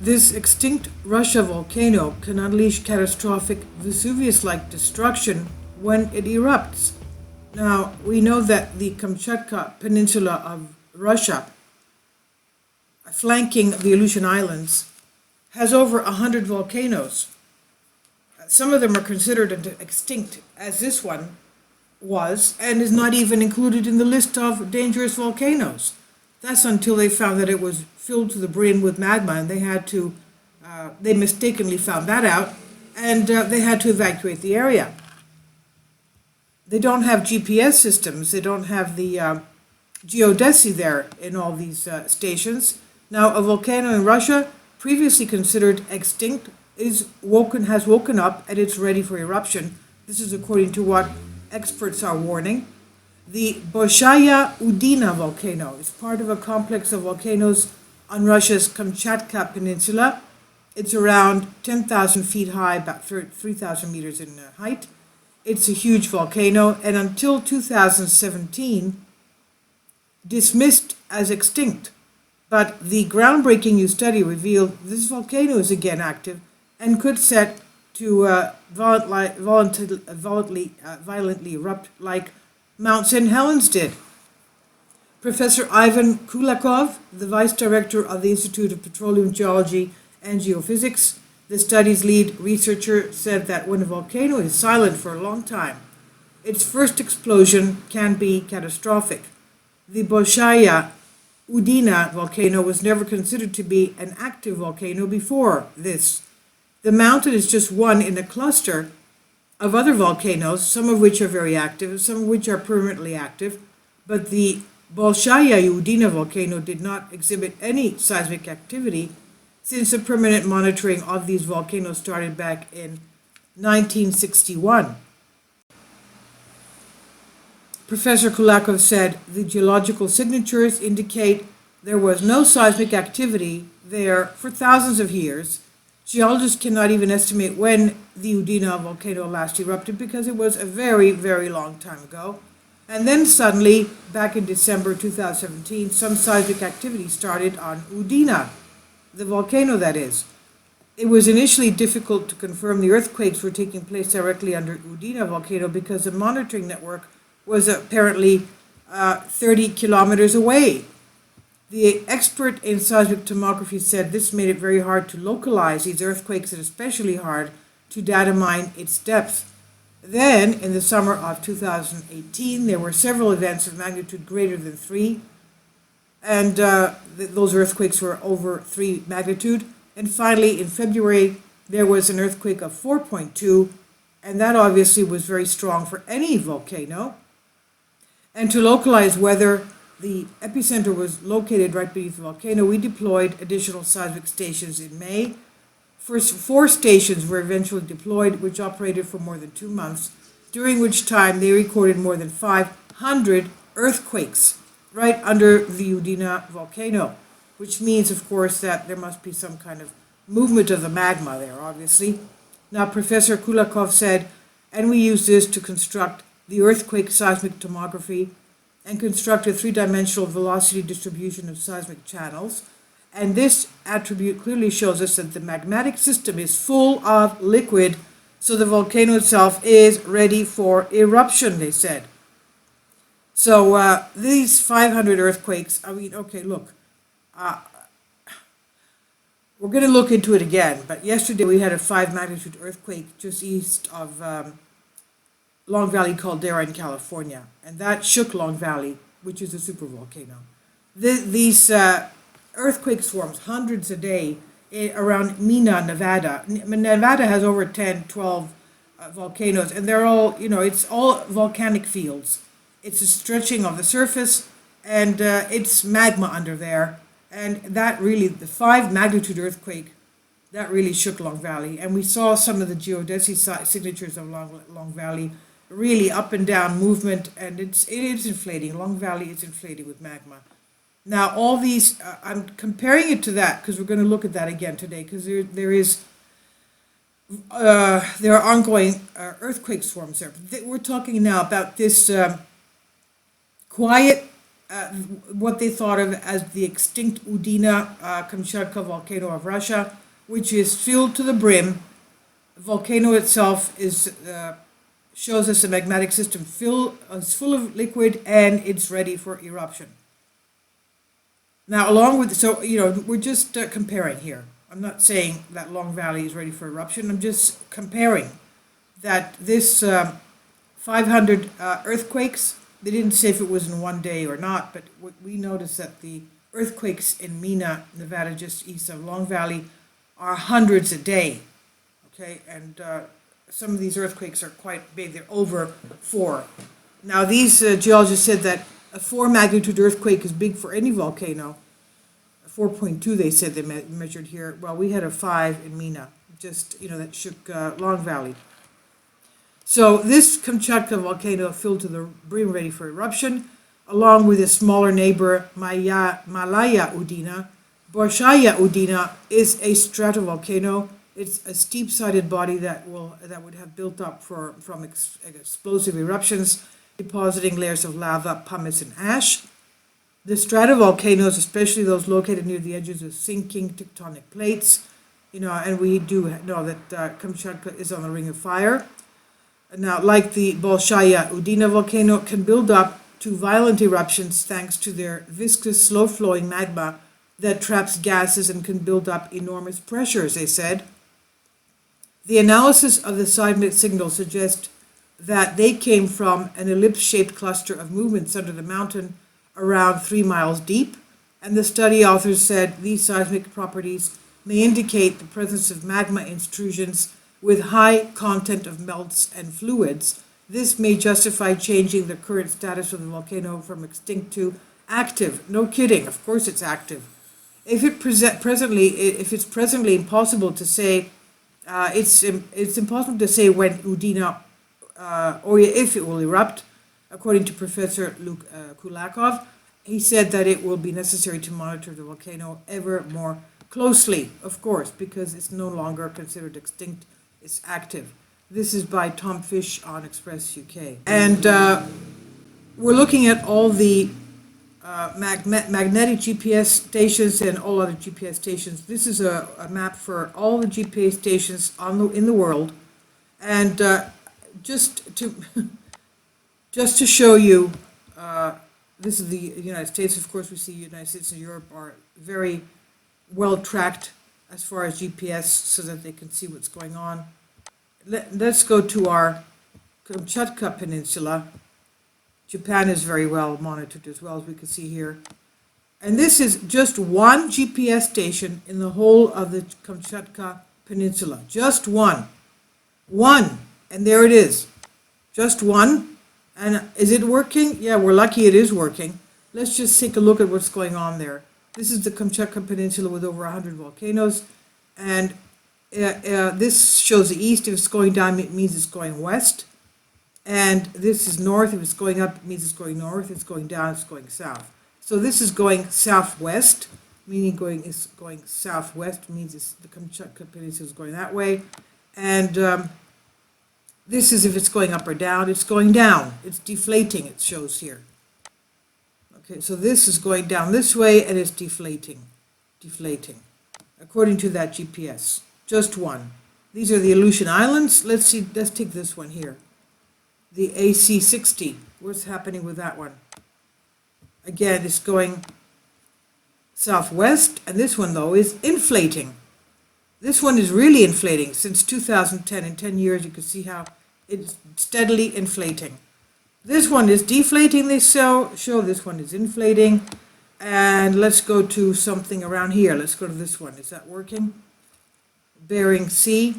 This extinct Russia volcano can unleash catastrophic Vesuvius-like destruction when it erupts. Now, we know that the Kamchatka Peninsula of Russia, flanking the Aleutian Islands, has over 100 volcanoes. Some of them are considered extinct, as this one was, and is not even included in the list of dangerous volcanoes. That's until they found that it was filled to the brim with magma, and they mistakenly found that out, and they had to evacuate the area. They don't have GPS systems, they don't have the geodesy there in all these stations. Now, a volcano in Russia, previously considered extinct, has woken up and it's ready for eruption. This is according to what experts are warning. The Bolshaya Udina volcano is part of a complex of volcanoes on Russia's Kamchatka Peninsula. It's around 10,000 feet high, about 3,000 meters in height. It's a huge volcano, and until 2017, dismissed as extinct. But the groundbreaking new study revealed this volcano is again active and could set to violently erupt like Mount St. Helens did. Professor Ivan Kulakov, the vice director of the Institute of Petroleum Geology and Geophysics, the study's lead researcher, said that when a volcano is silent for a long time, its first explosion can be catastrophic. The Bolshaya Udina volcano was never considered to be an active volcano before this. The mountain is just one in a cluster of other volcanoes, some of which are very active, some of which are permanently active, but the Bolshaya Udina volcano did not exhibit any seismic activity since the permanent monitoring of these volcanoes started back in 1961. Professor Kulakov said the geological signatures indicate there was no seismic activity there for thousands of years. Geologists cannot even estimate when the Udina volcano last erupted because it was a very, very long time ago. And then suddenly, back in December 2017, some seismic activity started on Udina, the volcano that is. It was initially difficult to confirm the earthquakes were taking place directly under Udina volcano because the monitoring network was apparently 30 kilometers away. The expert in seismic tomography said this made it very hard to localize these earthquakes and especially hard to data mine its depth. Then, in the summer of 2018, there were several events of magnitude greater than 3, and those earthquakes were over 3 magnitude. And finally, in February, there was an earthquake of 4.2, and that obviously was very strong for any volcano. And to localize whether the epicenter was located right beneath the volcano, we deployed additional seismic stations in May. First, 4 stations were eventually deployed, which operated for more than 2 months, during which time they recorded more than 500 earthquakes right under the Udina volcano, which means, of course, that there must be some kind of movement of the magma there, obviously. Now, Professor Kulakov said, and we use this to construct the earthquake seismic tomography and construct a 3-dimensional velocity distribution of seismic channels. And this attribute clearly shows us that the magmatic system is full of liquid, so the volcano itself is ready for eruption, they said. So these 500 earthquakes, I mean, okay, look, we're going to look into it again, but yesterday we had a 5 magnitude earthquake just east of Long Valley Caldera in California, and that shook Long Valley, which is a supervolcano. These earthquake swarms, hundreds a day, around Mina, Nevada. Nevada has over 10, 12 volcanoes, and they're all, it's all volcanic fields. It's a stretching of the surface, and it's magma under there. And that really, the 5 magnitude earthquake, that really shook Long Valley. And we saw some of the geodesy signatures of Long Valley, really up and down movement, and it is inflating. Long Valley is inflating with magma. Now, all these, I'm comparing it to that because we're going to look at that again today, because there are ongoing earthquake swarms there. We're talking now about this quiet what they thought of as the extinct Udina Kamchatka volcano of Russia, which is filled to the brim. The volcano itself is shows us a magmatic system is full of liquid and it's ready for eruption. Now, along with, so, we're just comparing here. I'm not saying that Long Valley is ready for eruption. I'm just comparing that this 500 earthquakes, they didn't say if it was in one day or not, but we noticed that the earthquakes in Mina, Nevada, just east of Long Valley, are hundreds a day. Okay, and some of these earthquakes are quite big. They're over 4. Now, these geologists said that a 4 magnitude earthquake is big for any volcano. 4.2, they said they measured here. Well, we had a 5 in Mina, just, that shook Long Valley. So this Kamchatka volcano filled to the brim, ready for eruption, along with its smaller neighbor, Malaya Udina. Bolshaya Udina is a stratovolcano. It's a steep-sided body that would have built up from explosive eruptions, depositing layers of lava, pumice, and ash. The stratovolcanoes, especially those located near the edges of sinking tectonic plates, and we do know that Kamchatka is on the Ring of Fire. Now, like the Bolshaya Udina volcano, it can build up to violent eruptions thanks to their viscous, slow-flowing magma that traps gases and can build up enormous pressures, they said. The analysis of the seismic signal suggests that they came from an ellipse-shaped cluster of movements under the mountain around 3 miles deep, and the study authors said these seismic properties may indicate the presence of magma intrusions with high content of melts and fluids. This may justify changing the current status of the volcano from extinct to active. No kidding, of course it's active. If it's presently impossible to say, it's impossible to say when Udina or if it will erupt, according to Professor Luke Kulakov. He said that it will be necessary to monitor the volcano ever more closely, of course, because it's no longer considered extinct. It's active. This is by Tom Fish on Express UK. And we're looking at all the magnetic GPS stations and all other GPS stations. This is a map for all the GPS stations in the world. And just to show you, this is the United States. Of course, we see the United States and Europe are very well tracked as far as GPS so that they can see what's going on. Let's go to our Kamchatka Peninsula. Japan is very well monitored as well, as we can see here. And this is just one GPS station in the whole of the Kamchatka Peninsula. Just one. One. And there it is. Just one. And is it working? Yeah, we're lucky it is working. Let's just take a look at what's going on there. This is the Kamchatka Peninsula with over 100 volcanoes. And this shows the east. If it's going down, it means it's going west. And this is north. If it's going up, it means it's going north. It's going down, it's going south. So this is going southwest, meaning it's going southwest, means the Kamchatka Peninsula is going that way. And this is if it's going up or down. It's going down. It's deflating, it shows here. Okay, so this is going down this way, and it's deflating, according to that GPS. Just one. These are the Aleutian Islands. Let's take this one here. The AC-60. What's happening with that one? Again, it's going southwest, and this one, though, is inflating. This one is really inflating. Since 2010, in 10 years, you can see how it's steadily inflating. This one is deflating, they show. This one is inflating. And let's go to something around here. Let's go to this one. Is that working? Bering Sea.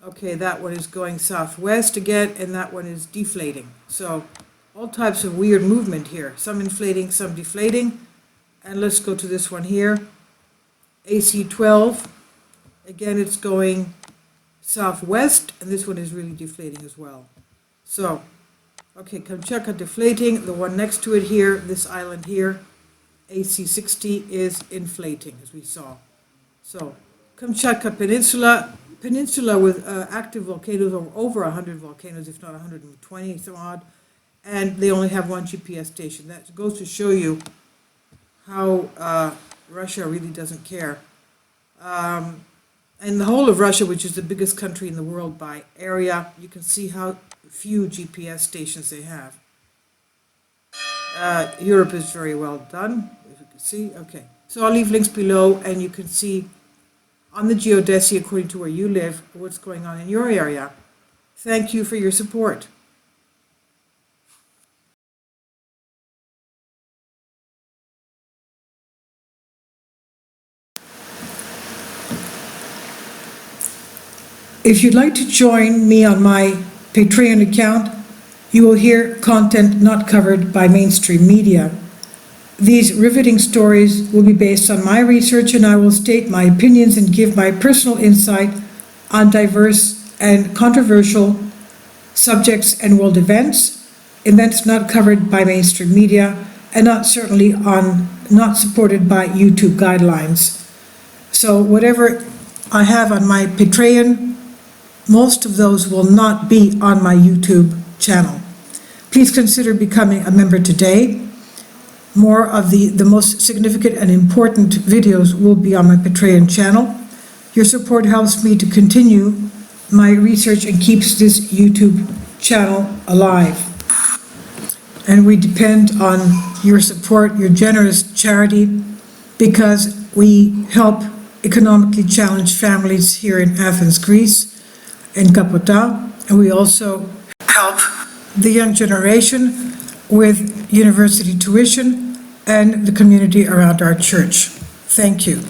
Okay, that one is going southwest again, and that one is deflating. So all types of weird movement here. Some inflating, some deflating. And let's go to this one here. AC-12. Again, it's going southwest, and this one is really deflating as well. So, okay, Kamchatka deflating. The one next to it here, this island here, AC-60, is inflating, as we saw. So, Kamchatka Peninsula with active volcanoes, or over 100 volcanoes, if not 120 some odd, and they only have one GPS station. That goes to show you how Russia really doesn't care. And the whole of Russia, which is the biggest country in the world by area, you can see how few GPS stations they have. Europe is very well done, if you can see. Okay, so I'll leave links below, and you can see on the geodesy, according to where you live, what's going on in your area. Thank you for your support. If you'd like to join me on my Patreon account, you will hear content not covered by mainstream media. These riveting stories will be based on my research, and I will state my opinions and give my personal insight on diverse and controversial subjects and world events not covered by mainstream media, and not supported by YouTube guidelines. So whatever I have on my Patreon, most of those will not be on my YouTube channel. Please consider becoming a member today. More of the most significant and important videos will be on my Patreon channel. Your support helps me to continue my research and keeps this YouTube channel alive. And we depend on your support, your generous charity, because we help economically challenged families here in Athens, Greece, in Kapota, and we also help the young generation with university tuition and the community around our church. Thank you.